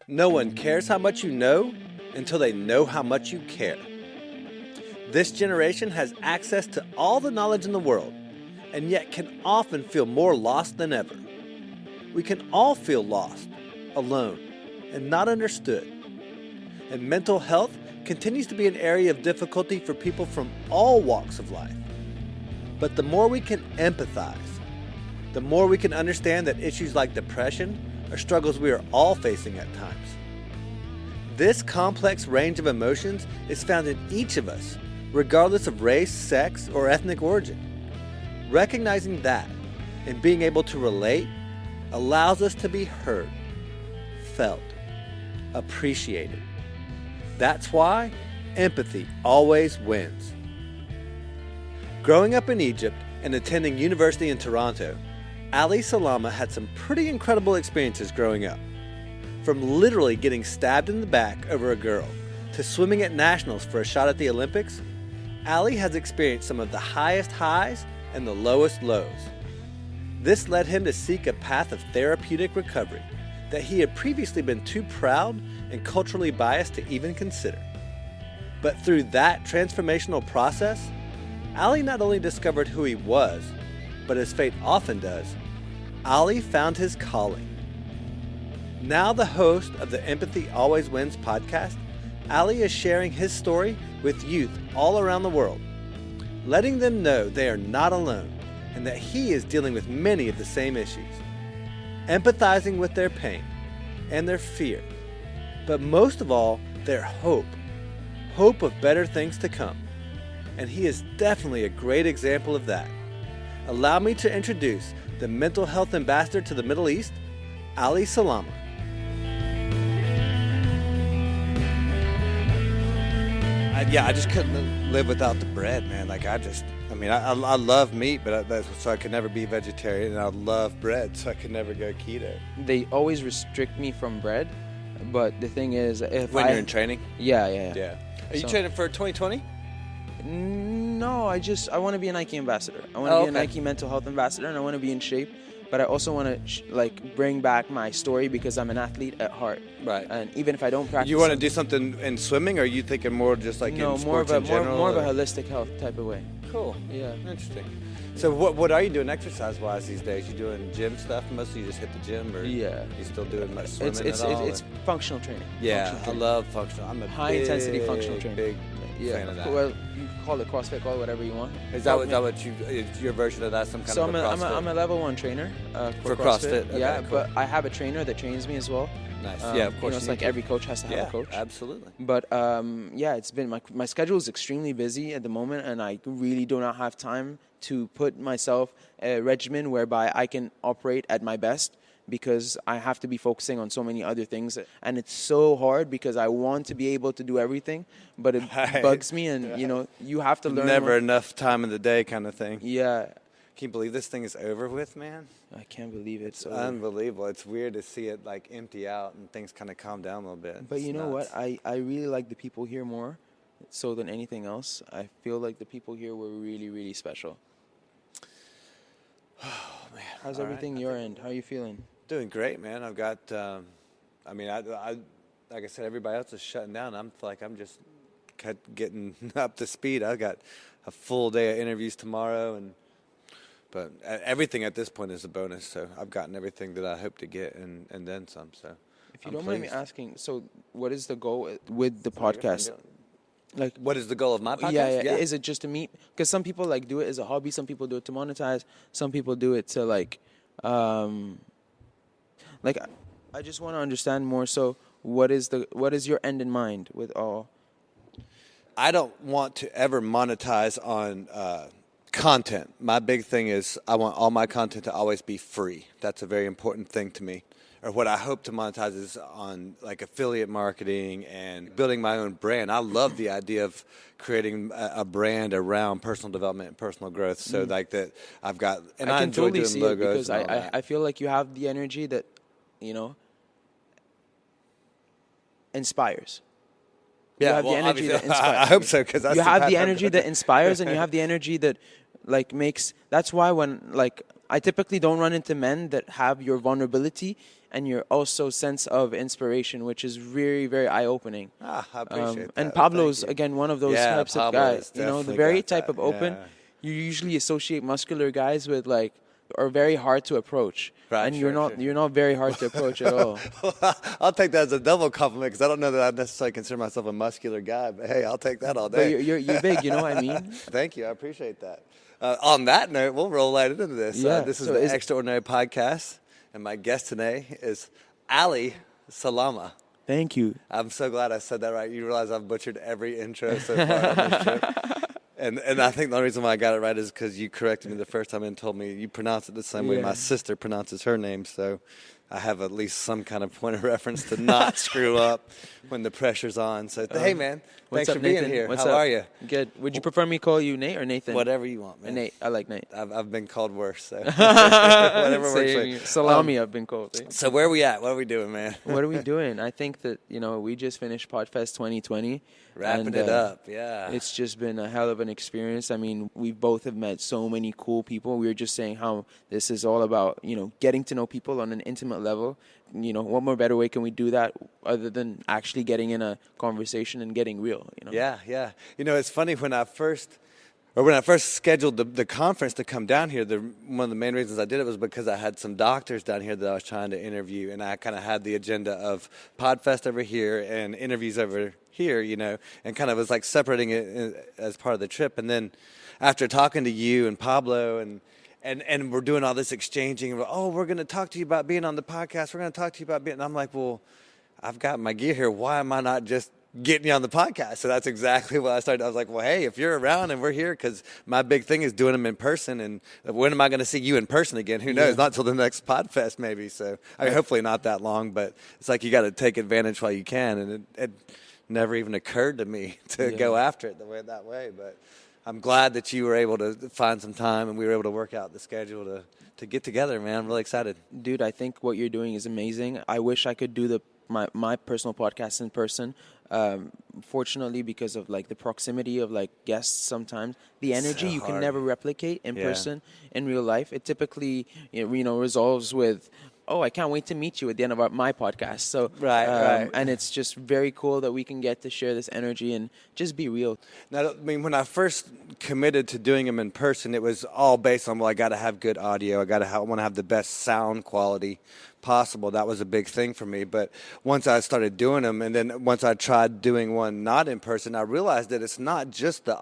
No one cares how much you know until they know how much you care. This generation has access to all the knowledge in the world, and yet can often feel more lost than ever. We can all feel lost, alone, and not understood. And mental health continues to be an area of difficulty for people from all walks of life. But the more we can empathize, the more we can understand that issues like depression are struggles we are all facing at times. This complex range of emotions is found in each of us, regardless of race, sex, or ethnic origin. Recognizing that and being able to relate allows us to be heard, felt, appreciated. That's why empathy always wins. Growing up in Egypt and attending university in Toronto, Ali Salama had some pretty incredible experiences growing up. From literally getting stabbed in the back over a girl to swimming at nationals for a shot at the Olympics, Ali has experienced some of the highest highs and the lowest lows. This led him to seek a path of therapeutic recovery that he had previously been too proud and culturally biased to even consider. But through that transformational process, Ali not only discovered who he was, but as fate often does, Ali found his calling. Now the host of the Empathy Always Wins podcast, Ali is sharing his story with youth all around the world, letting them know they are not alone and that he is dealing with many of the same issues, empathizing with their pain and their fear, but most of all, their hope of better things to come. And he is definitely a great example of that. Allow me to introduce the mental health ambassador to the Middle East, Ali Salama. I just couldn't live without the bread, man. I love meat, but so I could never be vegetarian, and I love bread, so I could never go keto. They always restrict me from bread, but the thing is, When you're in training? Yeah. Are you training for 2020? No, I want to be a Nike ambassador. I want to be a Nike mental health ambassador, and I want to be in shape. But I also want to bring back my story because I'm an athlete at heart. Right. And even if I don't practice, you want to do something in swimming, or are you thinking more just like in sports in general? More of a holistic health type of way. Cool. Yeah. Interesting. So what are you doing exercise-wise these days? You doing gym stuff mostly? You just hit the gym, or you still doing much swimming at all? It's functional training. Yeah, functional training. I love functional. I'm a high-intensity functional training. Big fan of that. Well, you call it CrossFit, call it whatever you want. Is your version of that? Some kind of a CrossFit? I'm a level 1 trainer for CrossFit. Okay, yeah, cool. But I have a trainer that trains me as well. Nice. Yeah, of course. It's like every coach has to have a coach. Absolutely. But it's been my schedule is extremely busy at the moment, and I really do not have time to put myself a regimen whereby I can operate at my best, because I have to be focusing on so many other things, and it's so hard because I want to be able to do everything, but it bugs me, and you have to learn. Never enough time in the day, kind of thing. Yeah. Can you believe this thing is over with, man? I can't believe it. It's unbelievable. It's weird to see it empty out and things kind of calm down a little bit. But you know what? I really like the people here more so than anything else. I feel like the people here were really, really special. Oh, man. How's everything your end? How are you feeling? Doing great, man. I've got, like I said, everybody else is shutting down. I'm just getting up to speed. I've got a full day of interviews tomorrow, but everything at this point is a bonus. So I've gotten everything that I hope to get and then some. So if you don't mind me asking, so what is the goal with the podcast? What is the goal of my podcast? Yeah. Is it just to meet? Because some people do it as a hobby. Some people do it to monetize. Some people do it to I just want to understand more. So what is your end in mind with all? I don't want to ever monetize on content. My big thing is I want all my content to always be free. That's a very important thing to me. Or what I hope to monetize is on affiliate marketing and building my own brand. I love the idea of creating a brand around personal development and personal growth. So that I've got, and I enjoy totally doing logos. Because I feel like you have the energy that, inspires. You have the energy that inspires. I hope so, because you have the energy that inspires, and you have the energy that like that's why when like I typically don't run into men that have your vulnerability and your also sense of inspiration, which is very, very eye-opening. I appreciate that. And Well, Pablo's, thank you. again, one of those Yeah, types of Pablo guys. has You know, the definitely very got type that. of open, Yeah. you usually associate muscular guys with like, are very hard to approach. Right, and sure, you're not very hard to approach at all. I'll take that as a double compliment because I don't know that I necessarily consider myself a muscular guy, but hey, I'll take that all But day. you're big, you know what I mean? Thank you. I appreciate that. On that note, we'll roll right into this. Yeah, This is so the is- Extraordinary Podcast, and my guest today is Ali Salama. Thank you. I'm so glad I said that right. You realize I've butchered every intro so far on this trip. And I think the only reason why I got it right is because you corrected me the first time and told me you pronounce it the same way Yeah. my sister pronounces her name. So I have at least some kind of point of reference to not screw up when the pressure's on. So, hey, man, What's thanks up, for being Nathan? here. What's How up? are you? Good. Would you prefer me call you Nate or Nathan? Whatever you want, man. Nate. I like Nate. I've been called worse, so whatever works. for you. Salami, I've been called. Eh? So where are we at? What are we doing, man? What are we doing? I think that, we just finished Podfest 2020. Wrapping and, it up, yeah. It's just been a hell of an experience. I mean, we both have met so many cool people. We were just saying how this is all about, getting to know people on an intimate level. What more better way can we do that other than actually getting in a conversation and getting real, Yeah. It's funny when I first scheduled the conference to come down here, one of the main reasons I did it was because I had some doctors down here that I was trying to interview, and I kind of had the agenda of Podfest over here and interviews over here, and kind of was like separating it as part of the trip. And then after talking to you and Pablo and we're doing all this exchanging, we're going to talk to you about being on the podcast. We're going to talk to you about being, and I'm like, well, I've got my gear here. Why am I not just getting you on the podcast? So that's exactly what I started. I was like, well, hey, if you're around and we're here, because my big thing is doing them in person. And when am I going to see you in person again? Who knows? Not till the next Podfest, maybe. So hopefully not that long. But it's like you got to take advantage while you can. And it never even occurred to me to go after it that way. But I'm glad that you were able to find some time and we were able to work out the schedule to get together, man. I'm really excited. Dude, I think what you're doing is amazing. I wish I could do my personal podcast in person. Fortunately, because of like the proximity of like guests, sometimes the energy you can never replicate in person in real life. It typically resolves with, oh, I can't wait to meet you at the end of my podcast. So right. And it's just very cool that we can get to share this energy and just be real. Now, I mean, when I first committed to doing them in person, it was all based on, well, I got to have good audio. I want to have the best sound quality possible. That was a big thing for me. But once I started doing them, and then once I tried doing one not in person, I realized that it's not just the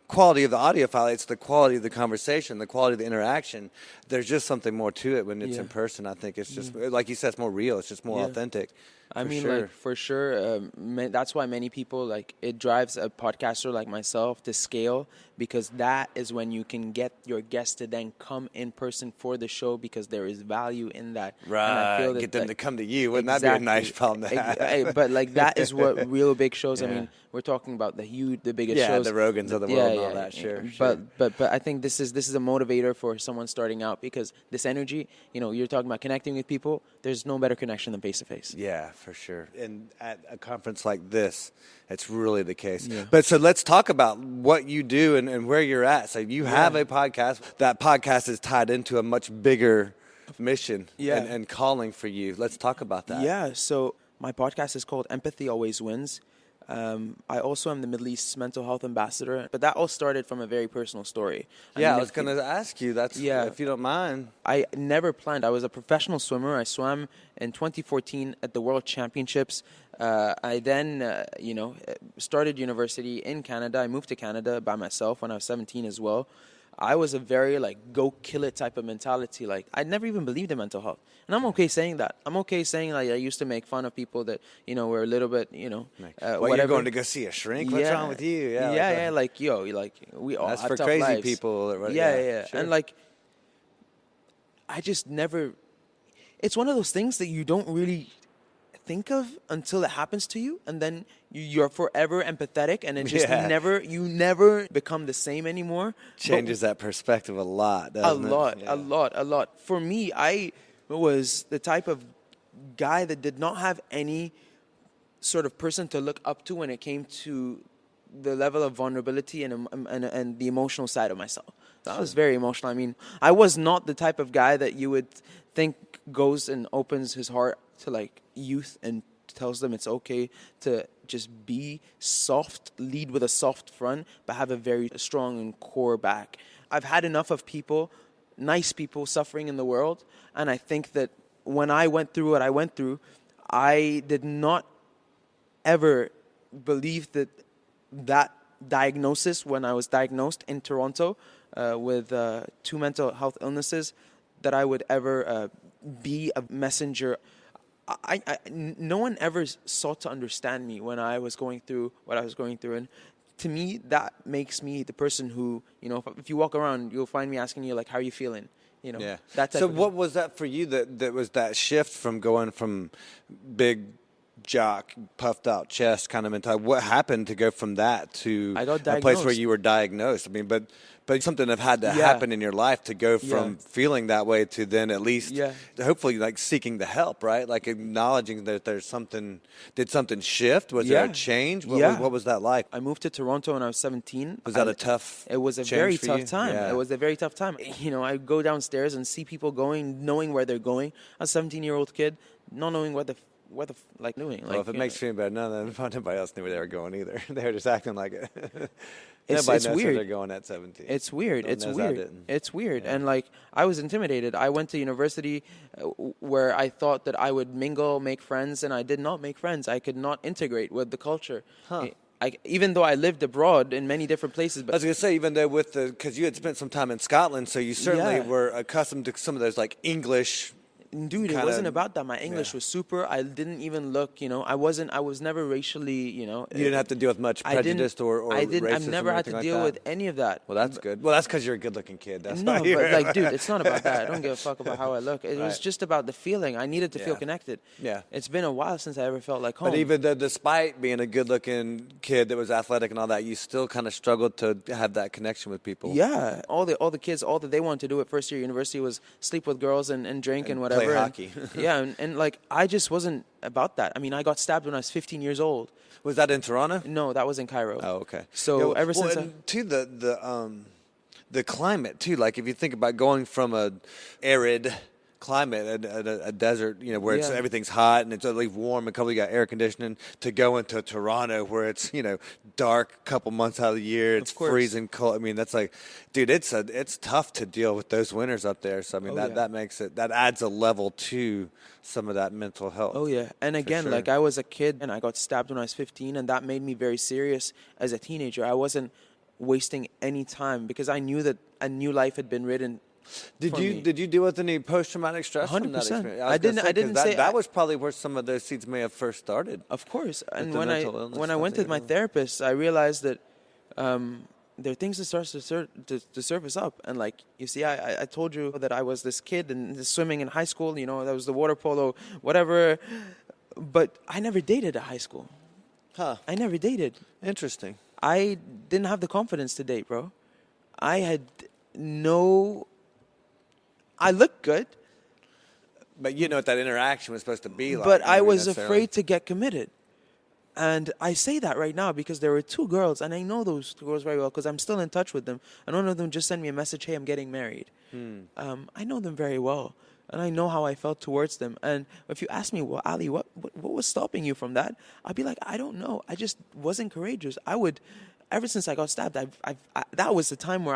quality of the audio file, it's the quality of the conversation, the quality of the interaction. There's just something more to it when it's in person. I think it's just, like you said, it's more real. It's just more authentic. For sure, that's why many people, like, it drives a podcaster like myself to scale, because that is when you can get your guests to then come in person for the show, because there is value in that. Right, and I feel that, get them to come to you. Wouldn't exactly. that be a nice problem to have? But like that is what real big shows. I mean, we're talking about the biggest shows, the Rogans of the world and all that. Sure. But I think this is a motivator for someone starting out, because this energy, you're talking about connecting with people. There's no better connection than face to face. Yeah, for sure. And at a conference like this, it's really the case. Yeah. But so let's talk about what you do and where you're at. So you have a podcast. That podcast is tied into a much bigger mission and calling for you. Let's talk about that. Yeah, so my podcast is called Empathy Always Wins. I also am the Middle East mental health ambassador, but that all started from a very personal story. I was going to ask you, if you don't mind. I never planned. I was a professional swimmer. I swam in 2014 at the World Championships. I then, started university in Canada. I moved to Canada by myself when I was 17 as well. I was a very, go kill it type of mentality. I never even believed in mental health. And I'm okay saying that. I'm okay saying, I used to make fun of people that, were a little bit, whatever. You're going to go see a shrink? What's wrong with you? We all that's have for tough crazy lives. people. Yeah. Sure. And, I just never... It's one of those things that you don't really think of until it happens to you, and then you're forever empathetic, and it just you never become the same anymore. Changes that perspective a lot, doesn't it? A lot. For me, I was the type of guy that did not have any sort of person to look up to when it came to the level of vulnerability and the emotional side of myself. So I was very emotional. I mean, I was not the type of guy that you would think goes and opens his heart to like youth and tells them it's okay to just be soft, lead with a soft front, but have a very strong and core back. I've had enough of people, nice people, suffering in the world, and I think that when I went through what I went through, I did not ever believe that diagnosis, when I was diagnosed in Toronto with 2 mental health illnesses, that I would ever be a messenger. No one ever sought to understand me when I was going through what I was going through. And to me, that makes me the person who, you know, if you walk around, you'll find me asking you, like, how are you feeling? You know, Yeah. that type so of what was that for you that was that shift from going from big jock, puffed out chest kind of mentality? What happened to go from that to I got a place where diagnosed. you were diagnosed? I mean, but something that had to Yeah. happen in your life to go from Yeah. feeling that way to then at least Yeah. hopefully like seeking the help, right? Like acknowledging that there's something. Did something shift? Was there a Yeah. change? Yeah. What was that like? I moved to Toronto when I was 17. Was that a tough It was a change very for tough you? time. Yeah. It was a very tough time. You know, I go downstairs and see people going, knowing where they're going. A 17-year-old kid, not knowing what the like doing. Well, if it makes you feel better, nobody else knew where they were going either. They were just acting like it. Nobody knows weird. where they're going at 17. It's weird. No one It's knows I weird. didn't. It's weird. Yeah. And like, I was intimidated. I went to university where I thought that I would mingle, make friends, and I did not make friends. I could not integrate with the culture. Huh. Even though I lived abroad in many different places, I but was going to say, even though because you had spent some time in Scotland, so you certainly Yeah. were accustomed to some of those like English. dude, it kinda- wasn't about that. My English yeah. was super. I didn't even look, you know, I was never racially, you know. You didn't have to deal with much I didn't- prejudice or I didn't. I've racism never or had anything to like deal that? with any of that. Well, that's good. Well, that's because you're a good-looking kid. That's No, why but you're like, dude, it's not about that. I don't give a fuck about how I look. It was Right. just about the feeling. I needed to feel Yeah. connected. Yeah. It's been a while since I ever felt like home. But even though, despite being a good-looking kid that was athletic and all that, you still kind of struggled to have that connection with people. Yeah, all the kids, all that they wanted to do at first year university was sleep with girls and drink and whatever. play and- hockey. yeah, and like I just wasn't about that. I mean, I got stabbed when I was 15 years old. Was that in Toronto? No, that was in Cairo. Oh, okay. So ever since and to the climate too, like if you think about going from a arid climate, a desert, you know, where it's Yeah. everything's hot and it's only warm and couple you got air conditioning, to go into Toronto where it's, you know, dark couple months out of the year, it's course. freezing cold. I mean, that's like, dude, it's tough to deal with those winters up there. So I mean, Oh, that yeah. makes it, that adds a level to some of that mental health. Oh yeah, and again, sure. like I was a kid and I got stabbed when I was 15, and that made me very serious as a teenager. I wasn't wasting any time because I knew that a new life had been written. for me. Did you deal with any post traumatic stress from that 100%. experience? I was gonna didn't- I 'cause didn't that, say- that was probably where some of those seeds may have first started. Of course, and the when mental illness I stuff went that to my you're doing. therapist, I realized that there are things that starts to surface up. And like you see, I told you that I was this kid and swimming in high school. You know, that was the water polo, whatever. But I never dated at high school. Huh. I never dated. Interesting. I didn't have the confidence to date, bro. I had no. I looked good, But you know what that interaction was supposed to be like. but you know I what was necessarily- afraid to get committed. And I say that right now because there were two girls, and I know those two girls very well because I'm still in touch with them. And one of them just sent me a message, "Hey, I'm getting married." I know them very well, and I know how I felt towards them. And if you ask me, well, Ali, what was stopping you from that? I'd be like, I don't know. I just wasn't courageous. I would, ever since I got stabbed, that was the time where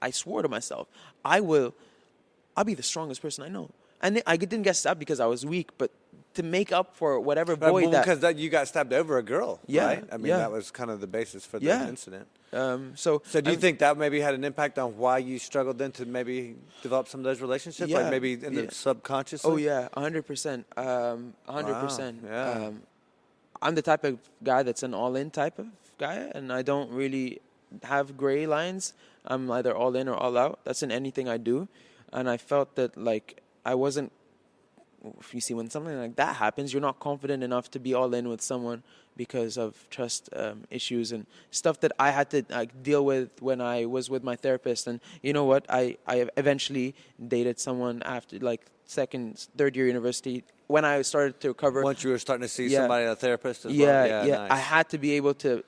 I swore to myself, I'll be the strongest person I know. And I didn't get stabbed because I was weak, but to make up for whatever Right, boy well, that. because you got stabbed over a girl, Yeah, right? I mean, yeah. that was kind of the basis for the Yeah. incident. So So do you I'm- think that maybe had an impact on why you struggled then to maybe develop some of those relationships? Yeah, Like maybe in yeah. the subconscious? Oh yeah, 100%. 100%. Wow, yeah. I'm the type of guy that's an all-in type of guy, and I don't really have gray lines. I'm either all in or all out. That's in anything I do, and I felt that like I wasn't. If you see when something like that happens, you're not confident enough to be all in with someone because of trust issues and stuff that I had to deal with when I was with my therapist. And you know what? I eventually dated someone after like third year university, when I started to recover. Once you were starting to see Yeah. somebody, a therapist as Yeah, well? yeah. Nice. I had to be able to,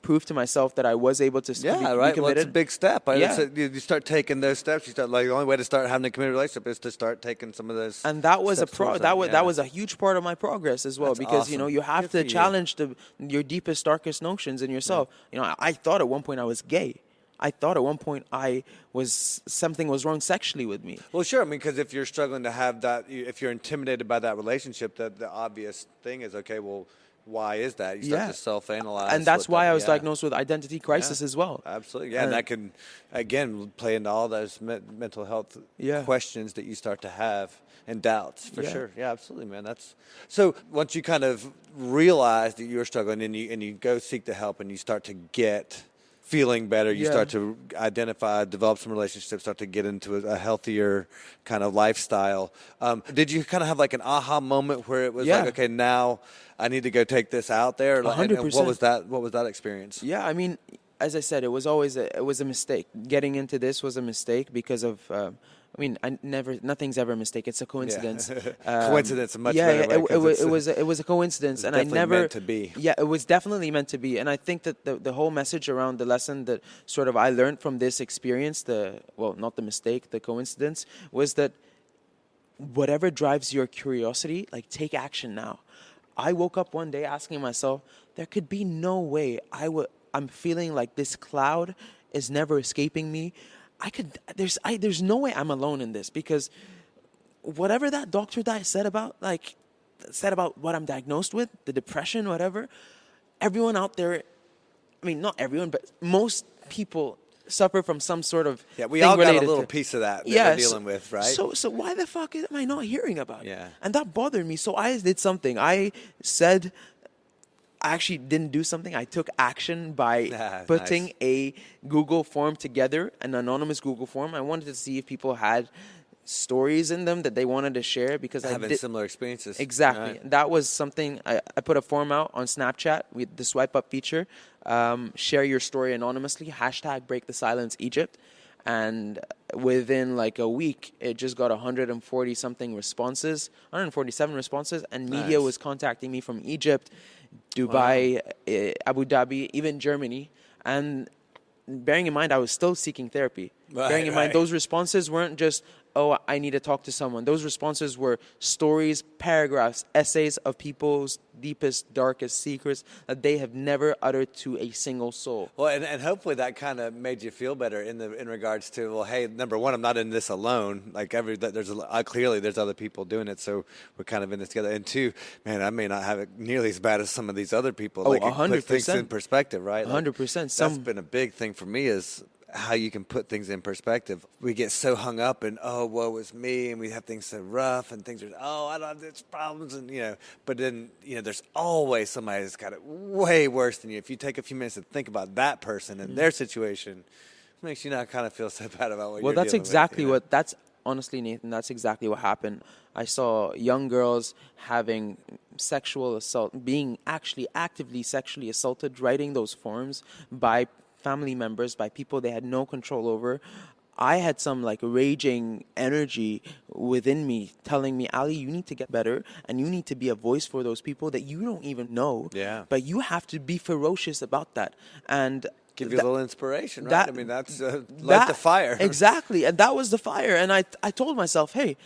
prove to myself that I was able to Yeah, be right. Well, it's committed. a big step. Right? Yeah. You start taking those steps. You start the only way to start having a committed relationship is to start taking some of those. And that was steps towards them. that was a huge part of my progress as well, That's because awesome. you have Good to for you. challenge your deepest, darkest notions in yourself. I thought at one point I was gay. I thought at one point something was wrong sexually with me. Well, sure. I mean, because if you're struggling to have that, if you're intimidated by that relationship, the obvious thing is, okay, well, why is that? You start to self-analyze. And that's why I was diagnosed with identity crisis as well. Absolutely. Yeah, and that can, again, play into all those mental health questions that you start to have and doubts, for sure. Yeah, absolutely, man. So once you kind of realize that you're struggling and you go seek the help and you start to get feeling better, you start to identify, develop some relationships, start to get into a healthier kind of lifestyle. Did you kind of have like an aha moment where it was like, okay, now I need to go take this out there? 100%. What was that experience? Yeah, I mean, as I said, it was a mistake. Getting into this was a mistake because of. Nothing's ever a mistake. It's a coincidence. Coincidence, a much better way. It was a coincidence, and I never meant to be. Yeah, it was definitely meant to be, and I think that the whole message around the lesson that sort of I learned from this experience, not the mistake, the coincidence, was that whatever drives your curiosity, like, take action now. I woke up one day asking myself, there could be no way I'm feeling like this cloud is never escaping me. There's no way I'm alone in this, because whatever that doctor said about what I'm diagnosed with, the depression, whatever, everyone out there, I mean, not everyone, but most people suffer from some sort of we all got a little piece of that we're dealing with, right? So why the fuck am I not hearing about it? Yeah. And that bothered me. So I did something. I actually didn't do something. I took action by putting a Google form together, an anonymous Google form. I wanted to see if people had stories in them that they wanted to share, because having similar experiences. Exactly. Right. That was something. I put a form out on Snapchat with the swipe up feature. Share your story anonymously. #BreakTheSilenceEgypt. Egypt. And within like a week, it just got 147 responses, and media was contacting me from Egypt, Dubai, Abu Dhabi, even Germany. And bearing in mind, I was still seeking therapy. Bearing in mind, those responses weren't just, oh, I need to talk to someone. Those responses were stories, paragraphs, essays of people's deepest, darkest secrets that they have never uttered to a single soul. Well, and hopefully that kind of made you feel better in regards to, well, hey, number one, I'm not in this alone. Like clearly there's other people doing it, so we're kind of in this together. And two, man, I may not have it nearly as bad as some of these other people. Oh, like 100%. Put things in perspective, right? 100%. That's been a big thing for me, is how you can put things in perspective. We get so hung up in, oh, woe is me, and we have things so rough, and things are, I don't have these problems, and but then there's always somebody that's got it way worse than you. If you take a few minutes to think about that person and their situation, it makes you not kind of feel so bad about what you're dealing with. That's honestly, Nathan, that's exactly what happened. I saw young girls having sexual assault, being actually actively sexually assaulted, writing those forms by family members, by people they had no control over. I had some raging energy within me telling me, Ali, you need to get better, and you need to be a voice for those people that you don't even know. Yeah. But you have to be ferocious about that. And give you a little inspiration, right? That's light the fire. Exactly. And that was the fire. And I told myself, hey,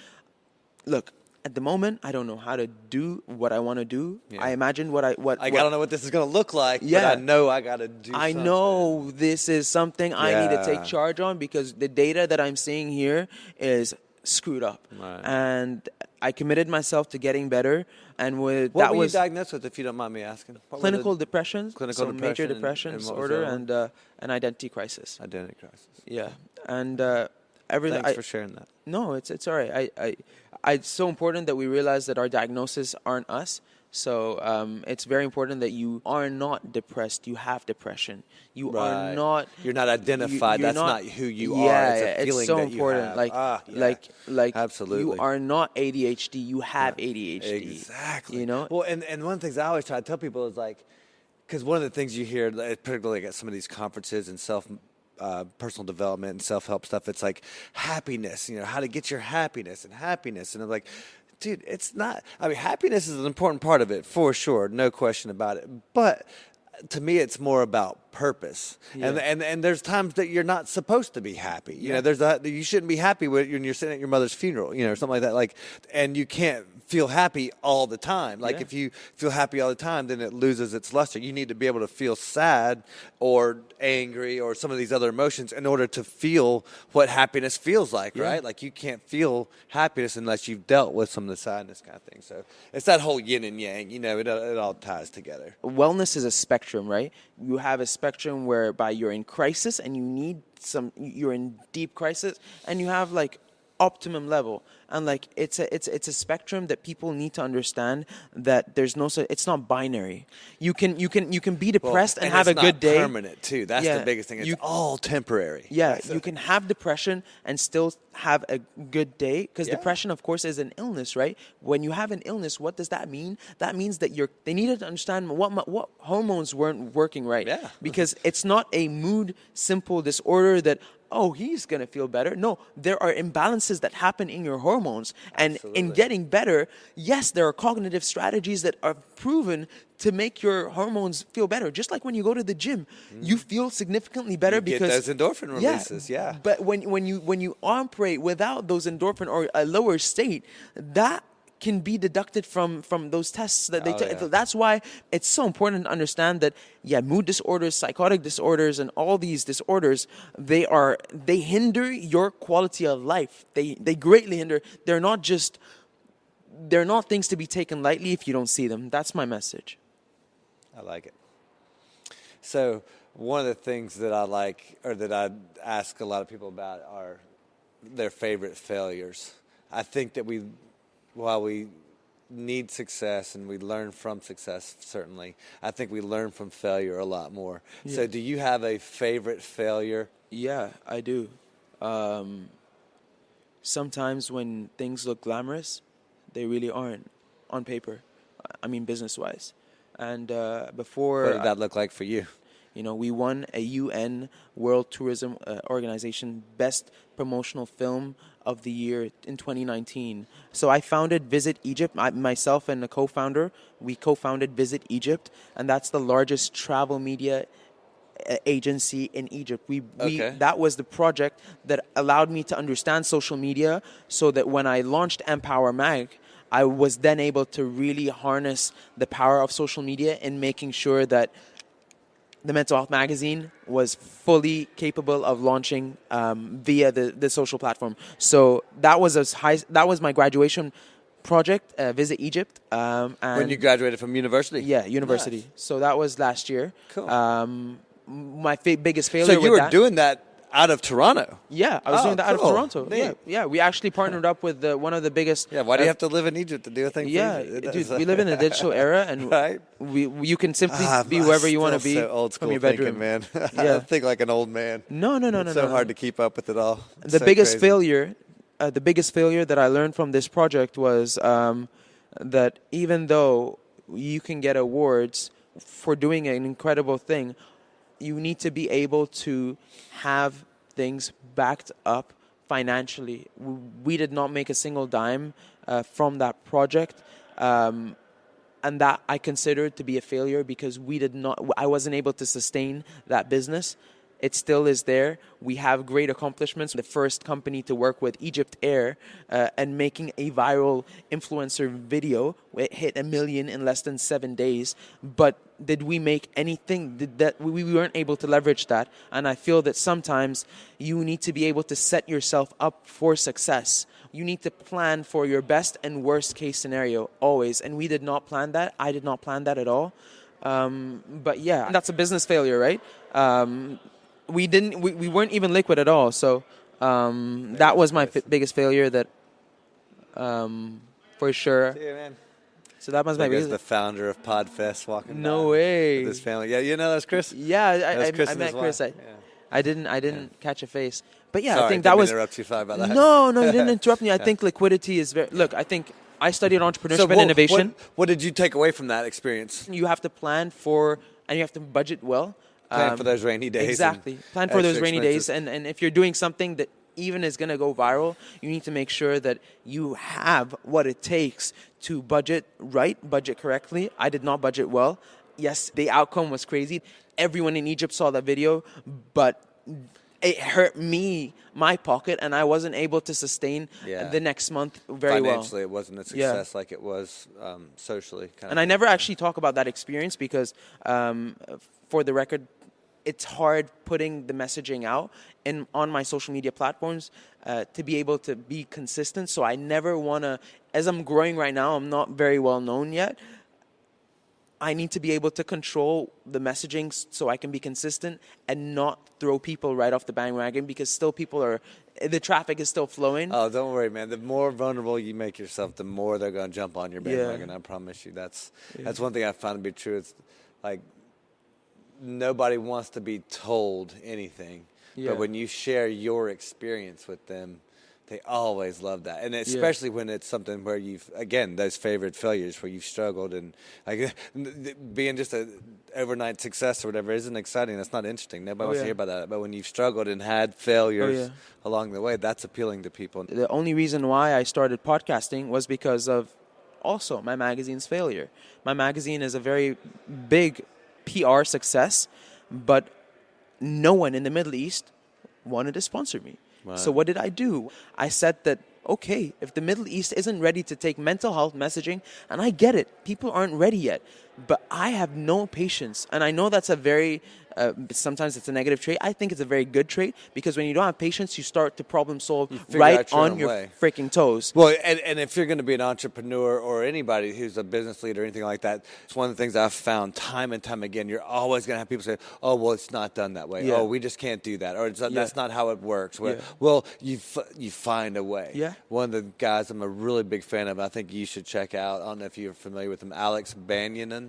look, at the moment, I don't know how to do what I want to do. Yeah. I imagine I don't know what this is going to look like, but I know I got to do something. I know this is something I need to take charge on, because the data that I'm seeing here is screwed up. Right. And I committed myself to getting better. And what were you diagnosed with, if you don't mind me asking? Clinical depression. Major depression and disorder, and an identity crisis. Identity crisis. Yeah. And everything. Thanks for sharing that. No, it's all right. It's so important that we realize that our diagnoses aren't us. So it's very important that you are not depressed. You have depression. You are not. You're not identified. That's not who you are. It's a feeling it's so that important. you have. Absolutely. You are not ADHD. You have ADHD. Exactly. Well, and one of the things I always try to tell people is because one of the things you hear, particularly at some of these conferences and personal development and self-help stuff, it's like happiness, how to get your happiness, and I'm like, Dude, it's not. I mean, happiness is an important part of it for sure, no question about it. But to me, it's more about purpose. Yeah. And there's times that you're not supposed to be happy. You Yeah. know, you shouldn't be happy when you're sitting at your mother's funeral, you know, or something like that. Like, and you can't feel happy all the time. Like, Yeah. if you feel happy all the time, then it loses its luster. You need to be able to feel sad or angry or some of these other emotions in order to feel what happiness feels like, Yeah. right? Like, you can't feel happiness unless you've dealt with some of the sadness kind of thing. So it's that whole yin and yang, you know, it all ties together. Wellness is a spectrum, right? You have a spectrum whereby you're in crisis and you're in deep crisis, and you have like optimum level, and like it's a spectrum that people need to understand, that there's no, it's not binary. You can be depressed and have a good day. It's not permanent too. That's Yeah. the biggest thing. It's all temporary. Yeah, you can have depression and still have a good day, because depression, of course, is an illness, right? When you have an illness, what does that mean? That means that they needed to understand what hormones weren't working right. Yeah. Because it's not a mood simple disorder that, oh, he's going to feel better. No, there are imbalances that happen in your hormones. And Absolutely. in getting better, yes, there are cognitive strategies that are proven to make your hormones feel better. Just like when you go to the gym, you feel significantly better You because get those endorphin releases, yeah. But when you operate without those endorphin or a lower state, that can be deducted from those tests that they take. Yeah. That's why it's so important to understand that, mood disorders, psychotic disorders, and all these disorders, they hinder your quality of life. They greatly hinder. They're not things to be taken lightly if you don't see them. That's my message. I like it. So one of the things that I like, or that I ask a lot of people about, are their favorite failures. I think that while we need success and we learn from success, certainly, I think we learn from failure a lot more. Yeah. So do you have a favorite failure? Yeah, I do. Sometimes when things look glamorous, they really aren't on paper. I mean, business-wise. And before... What did that look like for you? You know, we won a UN World Tourism Organization Best Promotional Film of the Year in 2019. So I founded Visit Egypt. Myself and a co-founder, we co-founded Visit Egypt, and that's the largest travel media agency in Egypt. That was the project that allowed me to understand social media, so that when I launched Empower Mag, I was then able to really harness the power of social media in making sure that the Mental Health magazine was fully capable of launching via the social platform. So that was my graduation project, Visit Egypt. And when you graduated from university? Yeah, university. Nice. So that was last year. Cool. My biggest failure. So you were doing that out of Toronto? Yeah, I was doing that out of Toronto. Neat. Yeah, we actually partnered up with one of the biggest. Yeah, why do you have to live in Egypt to do a thing? Yeah, dude, we live in a digital era, and right? you can simply be whoever you want to be. So old school from your bedroom. thinking, man. Yeah. I think like an old man. No. It's so hard to keep up with it all. It's the so biggest crazy. failure that I learned from this project was that even though you can get awards for doing an incredible thing, you need to be able to have things backed up financially. We did not make a single dime from that project, and that I considered to be a failure, because I wasn't able to sustain that business. It still is there. We have great accomplishments. The first company to work with Egypt Air and making a viral influencer video. It hit 1 million in less than 7 days. But did we make anything? We weren't able to leverage that. And I feel that sometimes you need to be able to set yourself up for success. You need to plan for your best and worst case scenario always. And we did not plan that. I did not plan that at all. But yeah, that's a business failure, right? We weren't even liquid at all. So that was my biggest failure. That for sure. See you, man. So that was my biggest. The founder of Podfest walking. No way. With his family. Yeah, you know that's Chris. Yeah, I met Chris. I didn't catch a face. But yeah, Sorry, I think that was. Interrupt you. Sorry about that. No, you didn't interrupt me. I think liquidity is very. Look, I think I studied entrepreneurship and innovation. What did you take away from that experience? You have to plan for, and you have to budget well. Plan for those rainy days. Exactly. Plan for those rainy days. And if you're doing something that even is going to go viral, you need to make sure that you have what it takes to budget correctly. I did not budget well. Yes, the outcome was crazy. Everyone in Egypt saw that video, but it hurt me, my pocket, and I wasn't able to sustain the next month very well. Financially, it wasn't a success like it was socially. And I never actually talk about that experience because, for the record, it's hard putting the messaging out on my social media platforms to be able to be consistent. So I never want to, as I'm growing right now, I'm not very well known yet. I need to be able to control the messaging so I can be consistent and not throw people right off the bandwagon, because still the traffic is still flowing. Oh, don't worry, man. The more vulnerable you make yourself, the more they're going to jump on your bandwagon. I promise you. That's one thing I found to be true. It's like nobody wants to be told anything. Yeah. But when you share your experience with them, they always love that. And especially when it's something where those favorite failures where you've struggled, and like being just an overnight success or whatever isn't exciting. That's not interesting. Nobody wants to hear about that. But when you've struggled and had failures along the way, that's appealing to people. The only reason why I started podcasting was because of also my magazine's failure. My magazine is a very big PR success, but no one in the Middle East wanted to sponsor me. Right. So what did I do? I said that, okay, if the Middle East isn't ready to take mental health messaging, and I get it, people aren't ready yet, but I have no patience. And I know that's a very, sometimes it's a negative trait. I think it's a very good trait, because when you don't have patience, you start to problem solve right on your freaking toes. Well, and if you're going to be an entrepreneur or anybody who's a business leader or anything like that, it's one of the things I've found time and time again. You're always going to have people say, oh, well, it's not done that way. Yeah. Oh, we just can't do that. Or that's not how it works. Well, you find a way. Yeah. One of the guys I'm a really big fan of, I think you should check out. I don't know if you're familiar with him, Alex Banyanan.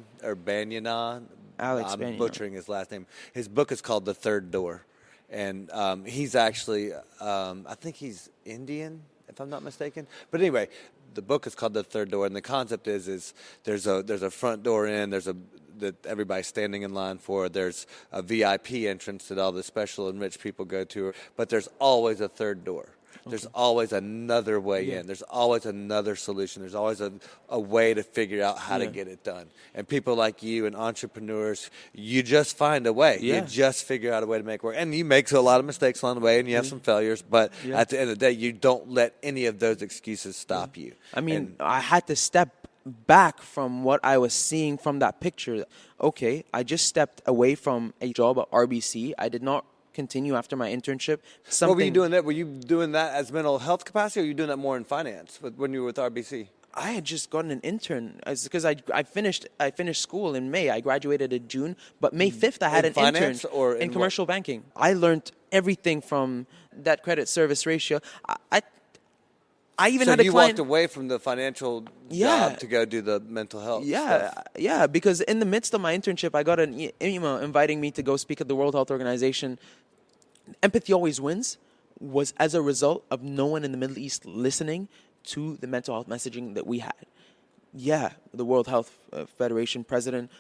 I'm butchering his last name. His book is called The Third Door. And he's actually, I think he's Indian, if I'm not mistaken. But anyway, the book is called The Third Door. And the concept is there's a front door in, that everybody's standing in line for. There's a VIP entrance that all the special and rich people go to. But there's always a third door. There's always another way in. There's always another solution. There's always a way to figure out how to get it done. And people like you and entrepreneurs, you just find a way. You just figure out a way to make it work. And you make a lot of mistakes along the way, and you have some failures. But at the end of the day, you don't let any of those excuses stop you. I mean, I had to step back from what I was seeing from that picture. Okay, I just stepped away from a job at RBC. I did not continue after my internship. What were you doing that? Were you doing that as mental health capacity, or were you doing that more in finance when you were with RBC? I had just gotten an intern because I finished school in May. I graduated in June, but May 5th I had an intern in commercial banking. I learned everything from debt credit service ratio. I even had a client. So you walked away from the financial job to go do the mental health stuff. Yeah, because in the midst of my internship, I got an email inviting me to go speak at the World Health Organization. Empathy Always Wins was as a result of no one in the Middle East listening to the mental health messaging that we had. Yeah, the World Health Federation president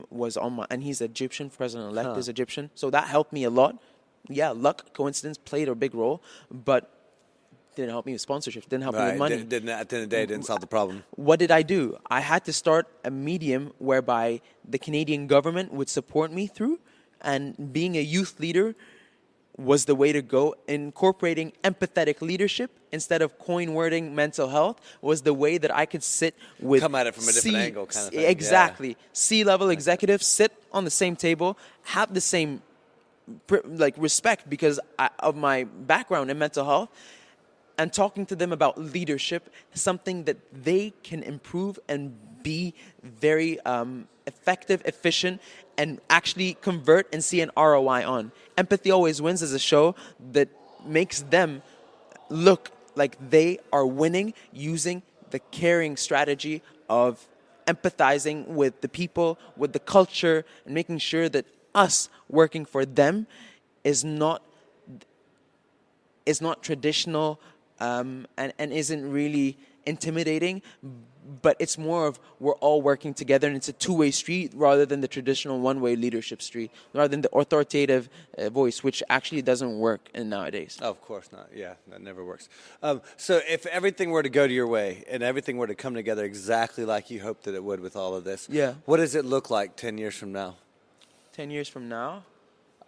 was on my, and he's Egyptian, president-elect is Egyptian. So that helped me a lot. Yeah, luck, coincidence played a big role, but didn't help me with sponsorship, didn't help me with money. At the end of the day, it didn't solve the problem. What did I do? I had to start a medium whereby the Canadian government would support me through, and being a youth leader was the way to go. Incorporating empathetic leadership instead of coin wording mental health was the way that I could sit with... Come at it from a different angle kind of thing. Exactly. Yeah. C-level executives sit on the same table, have the same respect because of my background in mental health, and talking to them about leadership, something that they can improve and be very effective, efficient, and actually convert and see an ROI on. Empathy Always Wins is a show that makes them look like they are winning using the caring strategy of empathizing with the people, with the culture, and making sure that us working for them is not traditional and isn't really intimidating, but it's more of we're all working together, and it's a two-way street rather than the traditional one-way leadership street, rather than the authoritative voice, which actually doesn't work nowadays. Of course not. Yeah, that never works. So if everything were to go to your way and everything were to come together exactly like you hoped that it would with all of this, what does it look like 10 years from now? 10 years from now?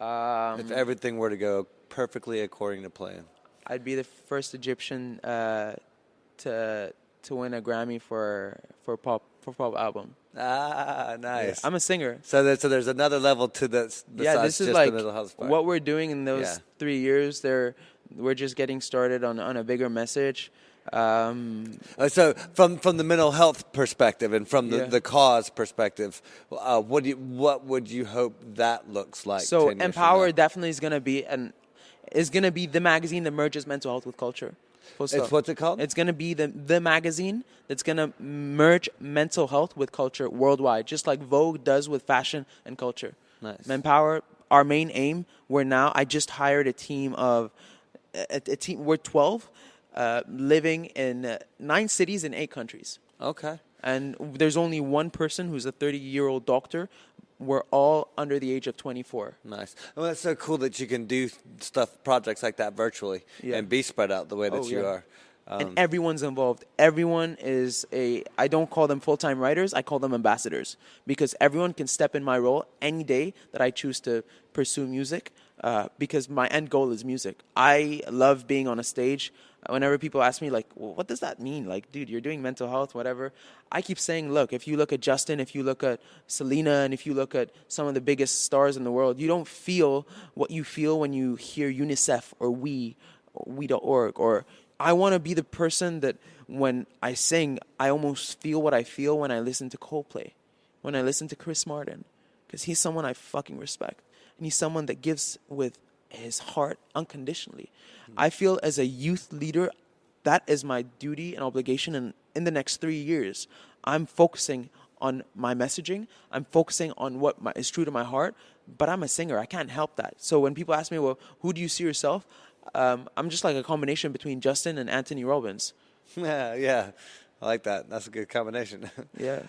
If everything were to go perfectly according to plan. I'd be the first Egyptian to win a Grammy for pop album. Ah, nice. Yeah, I'm a singer. So there's another level to this. Yeah, this is just like the mental health part. what we're doing in those 3 years. We're just getting started on a bigger message. So from the mental health perspective and from the cause perspective, what would you hope that looks like? So 10 years Empower from now? definitely is gonna be the magazine that merges mental health with culture. It's what's it called? It's gonna be the magazine that's gonna merge mental health with culture worldwide, just like Vogue does with fashion and culture. Nice. Empower, our main aim. I just hired a team of we're 12. Living in 9 cities in 8 countries. Okay. And there's only one person who's a 30-year-old doctor. We're all under the age of 24. Nice. Well, that's so cool that you can do projects like that virtually and be spread out the way that you are. And everyone's involved. Everyone is I don't call them full-time writers, I call them ambassadors. Because everyone can step in my role any day that I choose to pursue music. Because my end goal is music. I love being on a stage. Whenever people ask me, like, well, what does that mean? Like, dude, you're doing mental health, whatever. I keep saying, look, if you look at Justin, if you look at Selena, and if you look at some of the biggest stars in the world, you don't feel what you feel when you hear UNICEF or we.org. Or I want to be the person that when I sing, I almost feel what I feel when I listen to Coldplay, when I listen to Chris Martin, because he's someone I fucking respect. And he's someone that gives with his heart unconditionally. I feel as a youth leader, that is my duty and obligation. And in the next 3 years, I'm focusing on my messaging. I'm focusing on what is true to my heart. But I'm a singer. I can't help that. So when people ask me, well, who do you see yourself? I'm just like a combination between Justin and Anthony Robbins. Yeah. I like that. That's a good combination. Yeah.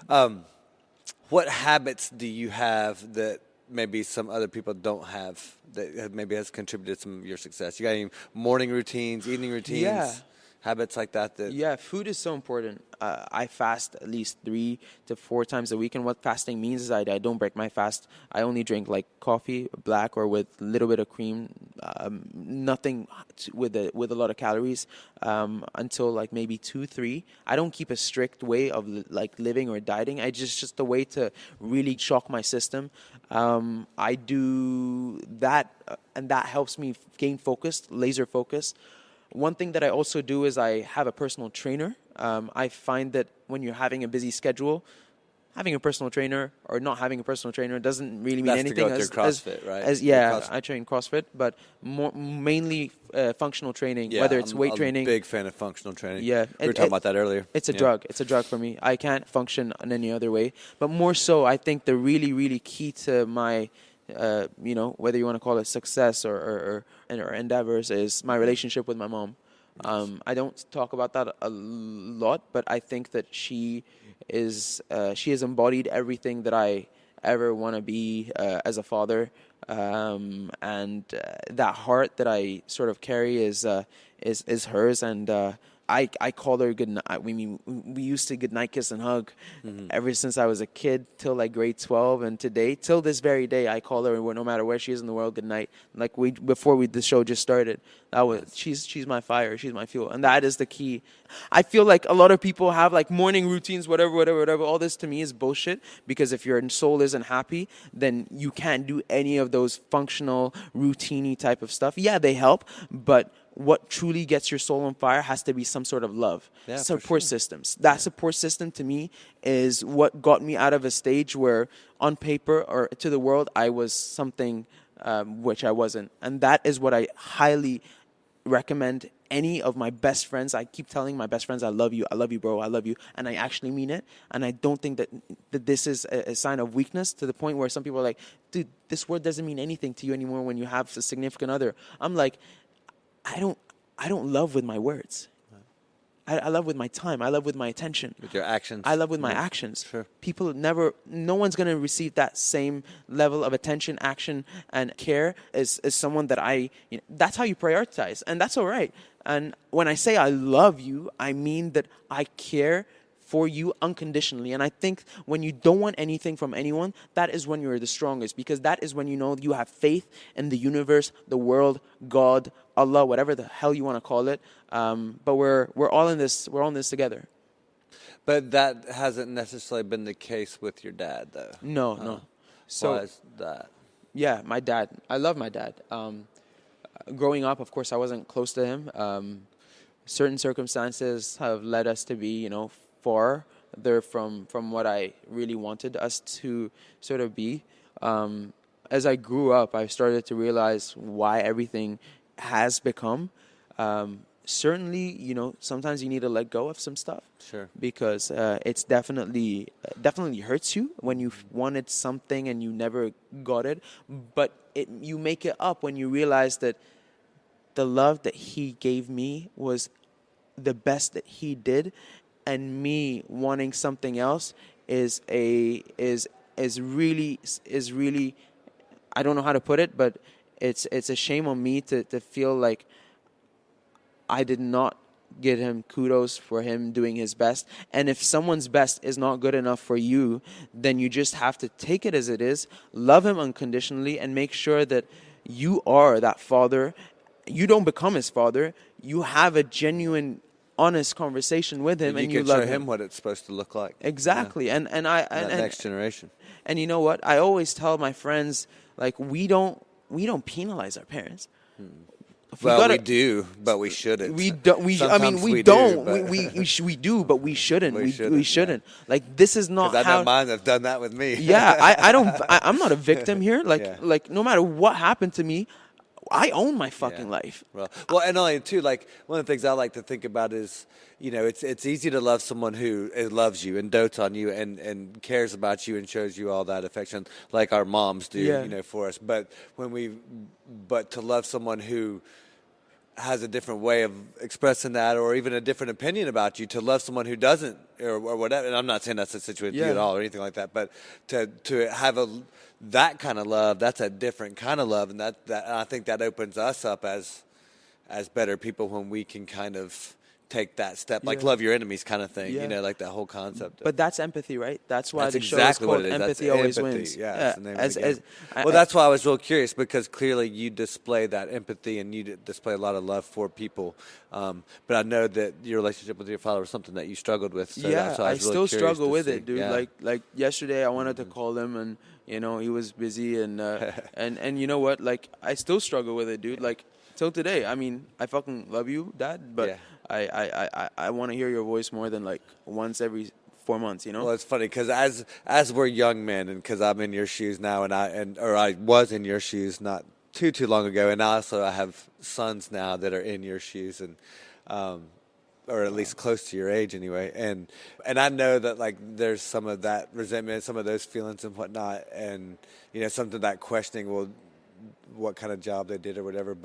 What habits do you have that maybe some other people don't have that maybe has contributed to some of your success? You got any morning routines, evening routines, habits like that? Yeah, food is so important. I fast at least 3 to 4 times a week, and what fasting means is I don't break my fast. I only drink like coffee, black or with a little bit of cream, nothing with a lot of calories until like maybe 2-3. I don't keep a strict way of like living or dieting. I just a way to really shock my system. I do that, and that helps me gain focus, laser focus. One thing that I also do is I have a personal trainer. I find that when you're having a busy schedule, having a personal trainer or not having a personal trainer doesn't really mean anything. That's to go through CrossFit, right? CrossFit. I train CrossFit, but mainly functional training, whether it's weight training. I'm a big fan of functional training. Yeah. We were talking about that earlier. It's a drug. It's a drug for me. I can't function in any other way. But more so, I think the really, really key to my whether you want to call it success or endeavors is my relationship with my mom. I don't talk about that a lot, but I think that she has embodied everything that I ever want to be as a father, and that heart that I sort of carry is hers, and I call her good night. We used to good night, kiss, and hug ever since I was a kid till like grade 12, and today, till this very day, I call her no matter where she is in the world, good night. Like before the show just started, she's my fire, she's my fuel, and that is the key. I feel like a lot of people have like morning routines, whatever. All this to me is bullshit, because if your soul isn't happy, then you can't do any of those functional, routine-y type of stuff. Yeah, they help, but what truly gets your soul on fire has to be some sort of love. Support systems. That support system to me is what got me out of a stage where on paper or to the world I was something which I wasn't. And that is what I highly recommend any of my best friends. I keep telling my best friends, I love you, bro, I love you. And I actually mean it. And I don't think that this is a sign of weakness, to the point where some people are like, dude, this word doesn't mean anything to you anymore when you have a significant other. I'm like, I don't love with my words. I love with my time. I love with my attention. With your actions. I love with my actions. Sure. No one's going to receive that same level of attention, action, and care as someone that that's how you prioritize. And that's all right. And when I say I love you, I mean that I care for you unconditionally. And I think when you don't want anything from anyone, that is when you're the strongest, because that is when you know you have faith in the universe, the world, God, Allah, whatever the hell you want to call it. But we're all in this. We're all in this together. But that hasn't necessarily been the case with your dad, though. No. So why is that? Yeah, my dad. I love my dad. Growing up, of course, I wasn't close to him. Certain circumstances have led us to be, farther from what I really wanted us to sort of be. As I grew up, I started to realize why everything has become. Certainly, sometimes you need to let go of some stuff. Sure. Because it's definitely hurts you when you wanted something and you never got it. But you make it up when you realize that the love that he gave me was the best that he did, and me wanting something else is really I don't know how to put it, but it's a shame on me to feel like I did not give him kudos for him doing his best. And if someone's best is not good enough for you, then you just have to take it as it is, love him unconditionally, and make sure that you are that father. You don't become his father. You have a genuine, honest conversation with him, and you can love show him what it's supposed to look like. Exactly. Yeah. And next generation. And you know what? I always tell my friends, like, we don't penalize our parents. We do, but we shouldn't. We don't. We do, but we shouldn't. We shouldn't. Yeah. Like, this is not how. I know mine have done that with me. Yeah, I don't. I'm not a victim here. Like no matter what happened to me, I own my fucking life. Well, and only too, like, one of the things I like to think about is, it's easy to love someone who loves you and dotes on you and cares about you and shows you all that affection, like our moms do, for us. But to love someone who has a different way of expressing that, or even a different opinion about you, to love someone who doesn't, or whatever. And I'm not saying that's the situation with you at all or anything like that, but to have that kind of love, that's a different kind of love, and that I think that opens us up as better people when we can kind of take that step, like love your enemies kind of thing, like that whole concept. But that's empathy, right? That's why the show exactly is called what it is. Empathy That's Always empathy. Wins. Yeah, that's the name of the game. That's why I was real curious, because clearly you display that empathy and you display a lot of love for people. But I know that your relationship with your father was something that you struggled with. So that's why I was really still struggle with it, dude. Yeah. Like yesterday, I wanted to call him, and he was busy, and and you know what? Like, I still struggle with it, dude. Like, till today. I mean, I fucking love you, Dad, but I want to hear your voice more than like once every 4 months, Well, it's funny because as we're young men, and because I'm in your shoes now, and I was in your shoes not too long ago, and also I have sons now that are in your shoes, and or at least close to your age anyway, and I know that, like, there's some of that resentment, some of those feelings and whatnot, and something that questioning, well, what kind of job they did or whatever,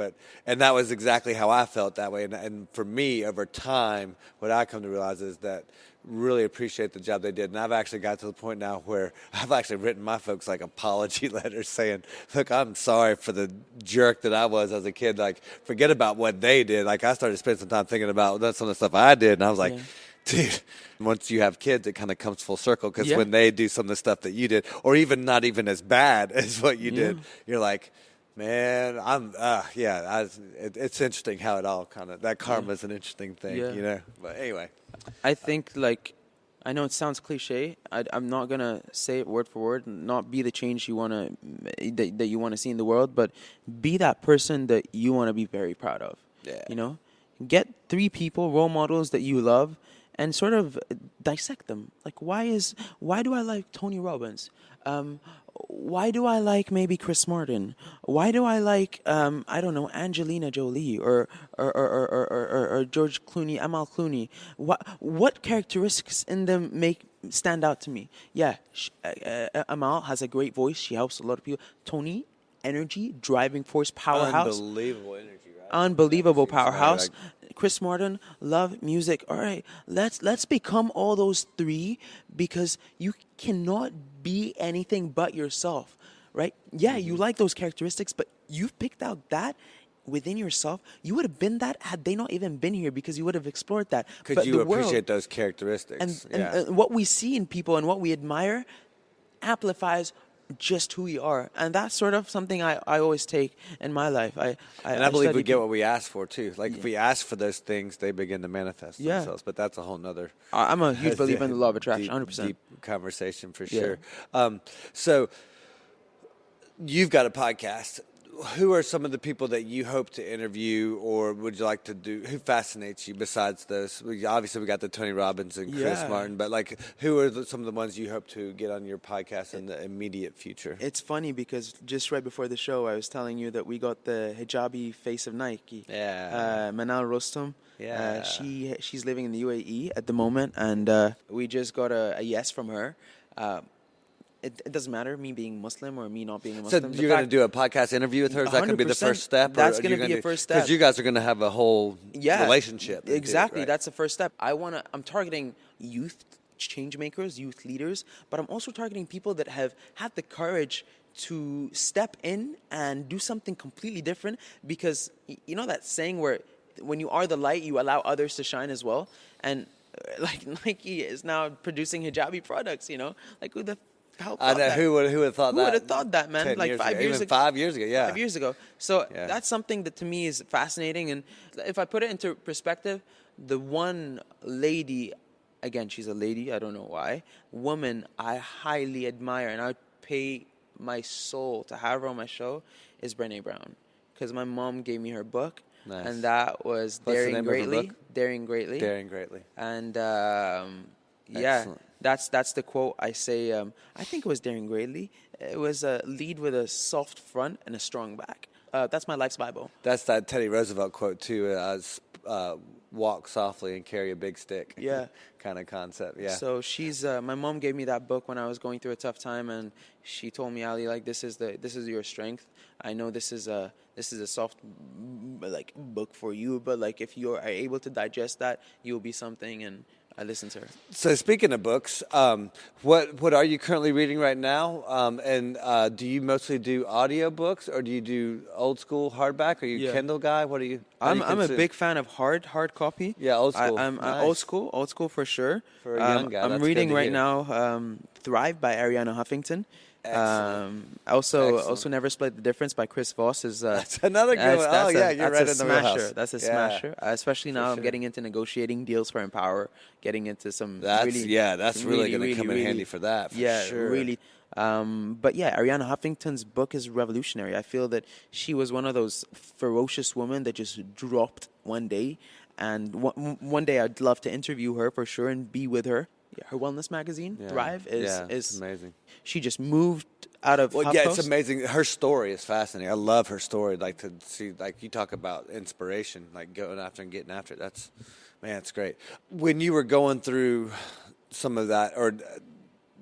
and that was exactly how I felt that way, and for me, over time, what I come to realize is that really appreciate the job they did, and I've actually got to the point now where I've actually written my folks like apology letters saying, look, I'm sorry for the jerk that I was as a kid, like, forget about what they did. Like, I started spending some time thinking about some of the stuff I did, and I was like, dude, once you have kids, it kind of comes full circle, because when they do some of the stuff that you did, or even not even as bad as what you did, you're like, man, it's interesting how it all kind of, that karma is an interesting thing, But anyway. I think, like, I know it sounds cliche. I'm not going to say it word for word, not be the change you want to, that you want to see in the world, but be that person that you want to be very proud of. Yeah. Get 3 people, role models that you love, and sort of dissect them. Like, why do I like Tony Robbins? Why do I like maybe Chris Martin? Why do I like I don't know, Angelina Jolie or George Clooney, Amal Clooney? What characteristics in them stand out to me? Yeah, Amal has a great voice. She helps a lot of people. Tony, energy, driving force, powerhouse. Unbelievable energy, right? Unbelievable powerhouse. Chris Martin, love, music. All right, let's become all those three, because you cannot be anything but yourself, right? Yeah, you like those characteristics, but you've picked out that within yourself. You would have been that had they not even been here, because you would have explored that. Because But you the world, appreciate those characteristics. and what we see in people and what we admire amplifies just who we are, and that's sort of something I always take in my life. I believe we study get what we ask for too. Like if we ask for those things, they begin to manifest themselves. But that's a whole nother. I'm a huge believer in the law of attraction, 100%. Deep conversation for sure. So you've got a podcast. Who are some of the people that you hope to interview, or would you like to do? Who fascinates you besides those? Obviously, we got the Tony Robbins and Chris Martin, but like, who are some of the ones you hope to get on your podcast in the immediate future? It's funny because just right before the show, I was telling you that we got the hijabi face of Nike. Manal Rostom. She's living in the UAE at the moment, and we just got a yes from her. It doesn't matter, me being Muslim or me not being a Muslim. So you're going to do a podcast interview with her? Is that going to be the first step? That's going to be a first step. Because you guys are going to have a whole relationship. Exactly. Right? That's the first step. I'm targeting youth change makers, youth leaders, but I'm also targeting people that have had the courage to step in and do something completely different, because you know that saying where when you are the light, you allow others to shine as well. And like Nike is now producing hijabi products, like who the I know, who would have thought that? Who would have thought that, man? Like 5 years ago. 5 years ago, yeah. 5 years ago. So that's something that to me is fascinating. And if I put it into perspective, the one lady, again, she's a lady, I don't know why, woman I highly admire and I would pay my soul to have her on my show is Brené Brown. Because my mom gave me her book. Nice. And that was Daring Greatly. Daring Greatly. Daring Greatly. And That's the quote I say. I think it was Daring Greatly. It was lead with a soft front and a strong back. That's my life's Bible. That's that Teddy Roosevelt quote too. Walk softly and carry a big stick. Yeah. Kind of concept. Yeah. So she's. My mom gave me that book when I was going through a tough time, and she told me, Ali, like this is your strength. I know this is a soft like book for you, but like if you are able to digest that, you'll be something. And I listened to her. So speaking of books, what are you currently reading right now? And do you mostly do audio books, or do you do old school hardback? Are you a Kindle guy? What are you? I'm a big fan of hard copy. Yeah, old school. I'm nice. old school for sure. For a young guy, I'm reading right now Thrive by Ariana Huffington. Also Never Split the Difference by Chris Voss is that's another good one. You're right in the wheelhouse. That's a smasher. Especially now I'm getting into negotiating deals for Empower, getting into some that's really going to come in handy for that. Sure. Really. But Ariana Huffington's book is revolutionary. I feel that she was one of those ferocious women that just dropped one day, and one day I'd love to interview her for sure and be with her. Her wellness magazine, Thrive, is amazing. She just moved out of HuffPost. It's amazing. Her story is fascinating. I love her story. Like to see, like you talk about inspiration, like going after and getting after it. It's great. When you were going through some of that, or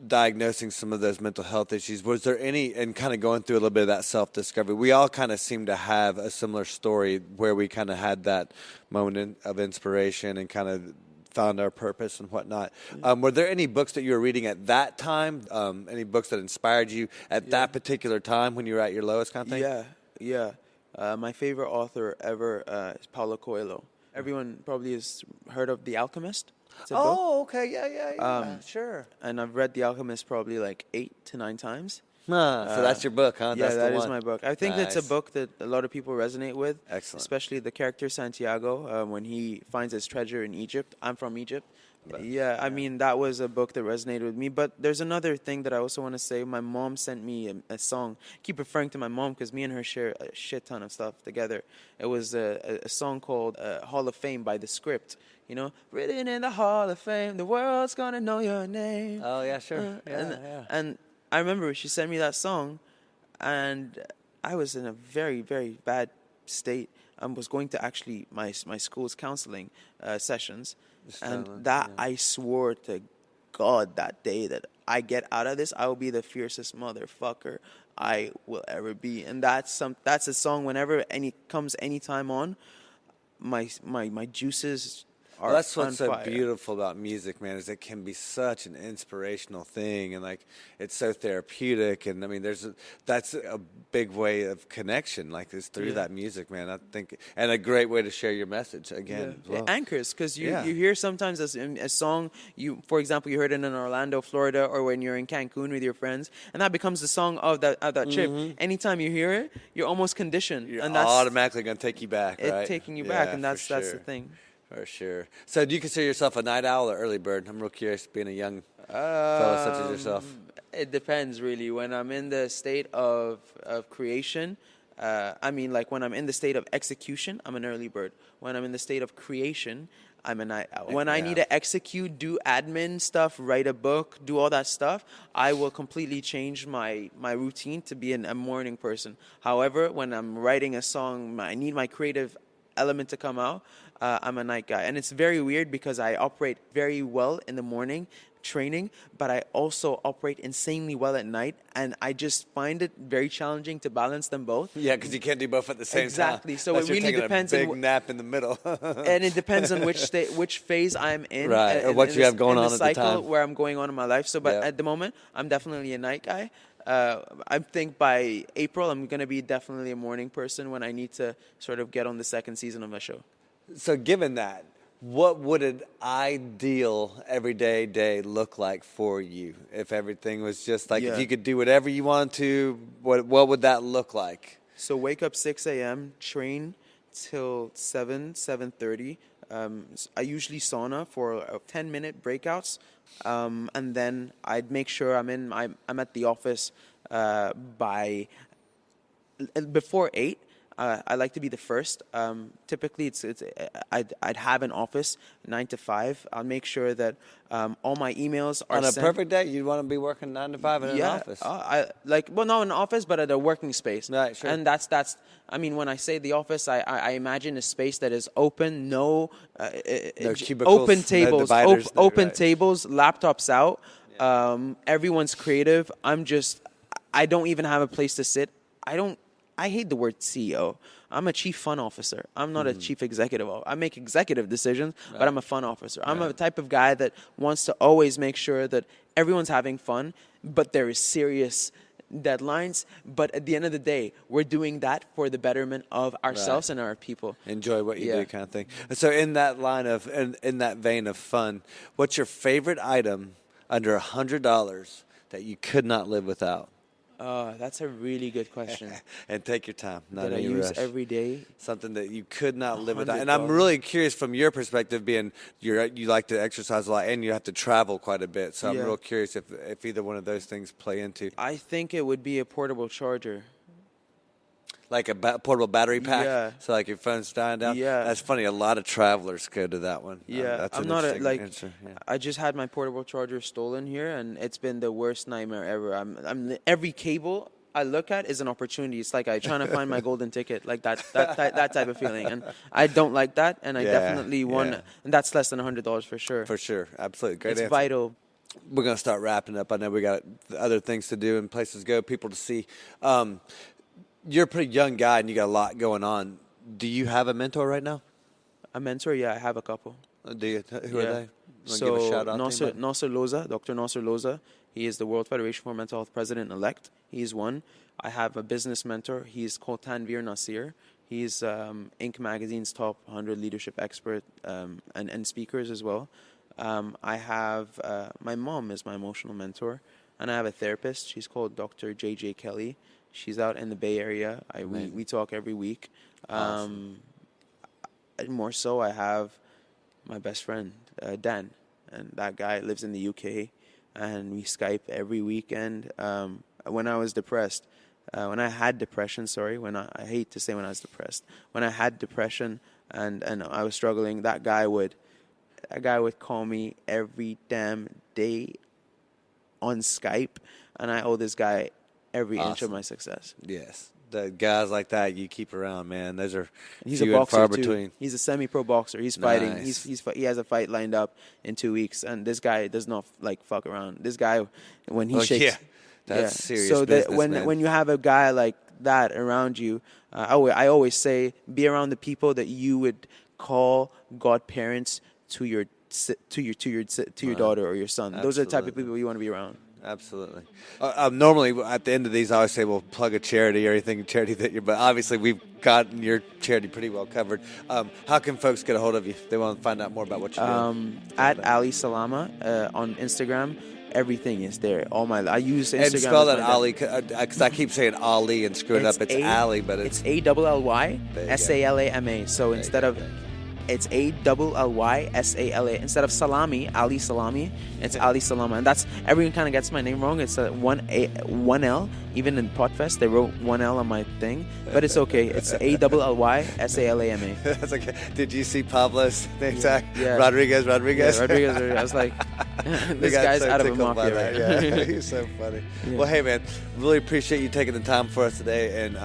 diagnosing some of those mental health issues, was there any, and kind of going through a little bit of that self-discovery, we all kind of seem to have a similar story where we kind of had that moment of inspiration and kind of found our purpose and whatnot. Were there any books that you were reading at that time? Any books that inspired you at that particular time when you were at your lowest kind of thing? Yeah. My favorite author ever is Paulo Coelho. Everyone probably has heard of The Alchemist. It's a book. Okay. Yeah. Sure. And I've read The Alchemist probably like 8 to 9 times. So that's your book, huh? Yeah, that is my book. I think that's a book that a lot of people resonate with. Excellent. Especially the character Santiago, when he finds his treasure in Egypt. I'm from Egypt. I mean, that was a book that resonated with me. But there's another thing that I also want to say. My mom sent me a song. I keep referring to my mom because me and her share a shit ton of stuff together. It was a song called Hall of Fame by The Script. Written in the Hall of Fame, the world's gonna know your name. Oh, yeah, sure. And I remember she sent me that song, and I was in a very, very bad state. I was going to actually my school's counseling sessions, I swore to God that day that I get out of this, I will be the fiercest motherfucker I will ever be. And that's a song. Whenever comes anytime on, my juices are Well, that's what's on so fire. beautiful about music, man, is it can be such an inspirational thing, and like it's so therapeutic, and I mean, that's a big way of connection, like is through that music, man. I think, and a great way to share your message again. As well. It anchors, because you Yeah. hear sometimes a song, for example, you heard it in Orlando, Florida, or when you're in Cancun with your friends, and that becomes the song of that trip. Anytime you hear it, you're almost conditioned, You're and that's automatically going to take you back, right? taking you back, and for that's the sure. thing. For sure. So, do you consider yourself a night owl or early bird? I'm real curious, being a young fella such as yourself. It depends, really. When I'm in the state of creation, like when I'm in the state of execution, I'm an early bird. When I'm in the state of creation, I'm a night owl. When I need to execute, do admin stuff, write a book, do all that stuff, I will completely change my routine to be a morning person. However, when I'm writing a song, I need my creative element to come out, I'm a night guy. And it's very weird because I operate very well in the morning training, but I also operate insanely well at night, and I just find it very challenging to balance them both. Yeah, because you can't do both at the same time. Exactly. So it really depends. A big nap in the middle. And it depends on which phase I'm in. Right, or what you have going on at the cycle time. where I'm going on in my life. So, but at the moment, I'm definitely a night guy. I think by April, I'm going to be definitely a morning person when I need to sort of get on the second season of my show. So given that, what would an ideal everyday day look like for you? If everything was just like, if you could do whatever you want to, what would that look like? So wake up 6 a.m., train till 7:30. I usually sauna for 10-minute breakouts. And then I'd make sure I'm at the office before 8. I like to be the first. Typically, I'd have an office 9 to 5. I'll make sure that all my emails are on a sent. perfect day. You'd want to be working 9 to 5 in an office. Not in an office, but at a working space. Right, sure. And that's. I mean, when I say the office, I imagine a space that is open, no cubicles, open tables, no dividers, open tables, laptops out. Everyone's creative. I don't even have a place to sit. I hate the word CEO. I'm a chief fun officer. I'm not a chief executive. I make executive decisions, but I'm a fun officer. I'm a type of guy that wants to always make sure that everyone's having fun, but there is serious deadlines. But at the end of the day, we're doing that for the betterment of ourselves and our people. Enjoy what you do, kind of thing. So in that line of, in that vein of fun, what's your favorite item under $100 that you could not live without? That's a really good question. And take your time. Not that I any use rush. every day. Something that you could not live without. And I'm really curious from your perspective, being you like to exercise a lot and you have to travel quite a bit. So I'm real curious if either one of those things play into. I think it would be a portable charger. Like a portable battery pack? Yeah. So like your phone's dying down? Yeah. That's funny. A lot of travelers go to that one. Yeah. That's I'm an not interesting answer. Yeah. I just had my portable charger stolen here, and it's been the worst nightmare ever. Every cable I look at is an opportunity. It's like I'm trying to find my golden ticket, like that type of feeling. And I don't like that, and I definitely want, and that's less than $100 for sure. For sure. Absolutely. Great it's answer. vital. We're going to start wrapping up. I know we got other things to do and places to go, people to see. You're a pretty young guy and you got a lot going on. Do you have a mentor right now? A mentor? Yeah, I have a couple. Do you? Who are they? So give a shout out Nasser Loza, Dr. Nasser Loza, he is the World Federation for Mental Health President-elect. He's one. I have a business mentor. He's called Tanvir Nasir. He's Inc. Magazine's top 100 leadership expert and speakers as well. I have my mom is my emotional mentor, and I have a therapist. She's called Dr. J.J. Kelly. She's out in the Bay Area. We talk every week. Awesome. More so, I have my best friend, Dan, and that guy lives in the UK, and we Skype every weekend. When I was depressed, when I had depression, I hate to say when I was depressed, when I had depression and I was struggling, that guy would call me every damn day on Skype, and I owe this guy every inch of my success. Yes. The guys like that you keep around, man. Those are he's a boxer too. He's a semi-pro boxer. He's fighting. Nice. He has a fight lined up in 2 weeks, and this guy does not fuck around. This guy, when he shakes, that's serious So business, when man. when you have a guy like that around you. I always say, be around the people that you would call godparents to your daughter or your son. Absolutely. Those are the type of people you want to be around. Absolutely. Normally, at the end of these, I always say, well, plug a charity or anything charity that you're. But obviously, we've gotten your charity pretty well covered. How can folks get a hold of you if they want to find out more about what you're doing? At Ali Salama on Instagram. Everything is there. I use Instagram. And spell that Ali, because I keep saying Ali and screwing up. It's Ali, but it's ALLY SALAMA. So instead of it's ALLY SALA. Instead of Salami, Ali Salami, it's Ali Salama. And that's, everyone kind of gets my name wrong. It's one L. Even in Podfest, they wrote one L on my thing. But it's okay. It's ALLY SALAMA. That's okay. Did you see Pablo's name tag? Yeah. Rodriguez. Yeah, Rodriguez. I was like, this guy's out of a mafia. Right? Yeah. He's so funny. Yeah. Well, hey, man, really appreciate you taking the time for us today. And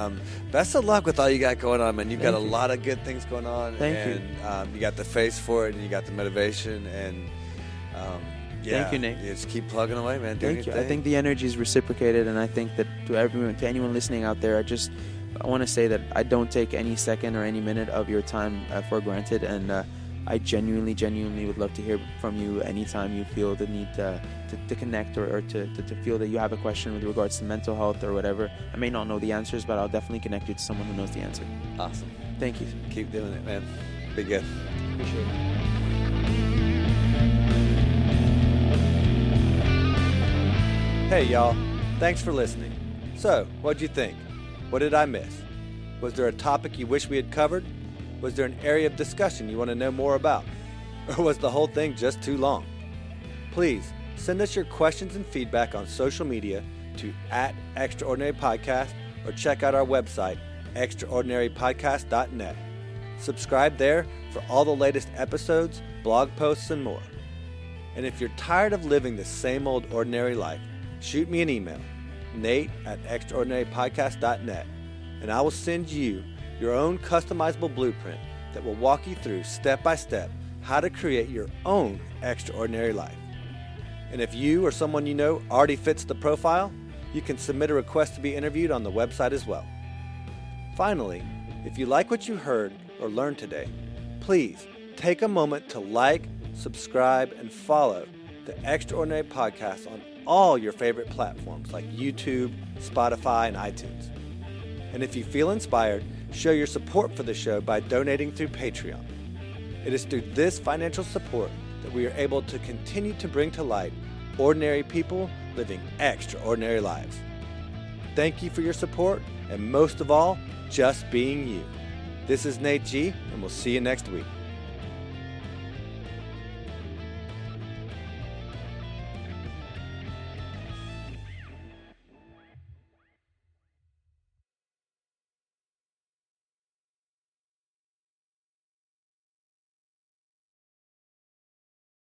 best of luck with all you got going on, man. You've got a lot of good things going on. Thank you. You got the face for it, and you got the motivation, and thank you, Nate. Just keep plugging away, man. Thank you. I think the energy is reciprocated, and I think that to anyone listening out there, I want to say that I don't take any second or any minute of your time for granted, and I genuinely would love to hear from you anytime you feel the need to connect or to feel that you have a question with regards to mental health or whatever. I may not know the answers, but I'll definitely connect you to someone who knows the answer. Awesome. Thank you. Keep doing it, man. Be good. Appreciate it. Hey, y'all. Thanks for listening. So, what'd you think? What did I miss? Was there a topic you wish we had covered? Was there an area of discussion you want to know more about? Or was the whole thing just too long? Please send us your questions and feedback on social media to @ExtraordinaryPodcast or check out our website, extraordinarypodcast.net. Subscribe there for all the latest episodes, blog posts, and more. And if you're tired of living the same old ordinary life, shoot me an email, nate@extraordinarypodcast.net, and I will send you your own customizable blueprint that will walk you through step by step how to create your own extraordinary life. And if you or someone you know already fits the profile, you can submit a request to be interviewed on the website as well. Finally, if you like what you heard or learned today, please take a moment to like, subscribe, and follow the Extraordinary Podcast on all your favorite platforms like YouTube, Spotify, and iTunes. And if you feel inspired, show your support for the show by donating through Patreon. It is through this financial support that we are able to continue to bring to light ordinary people living extraordinary lives. Thank you for your support, and most of all, just being you. This is Nate G, and we'll see you next week.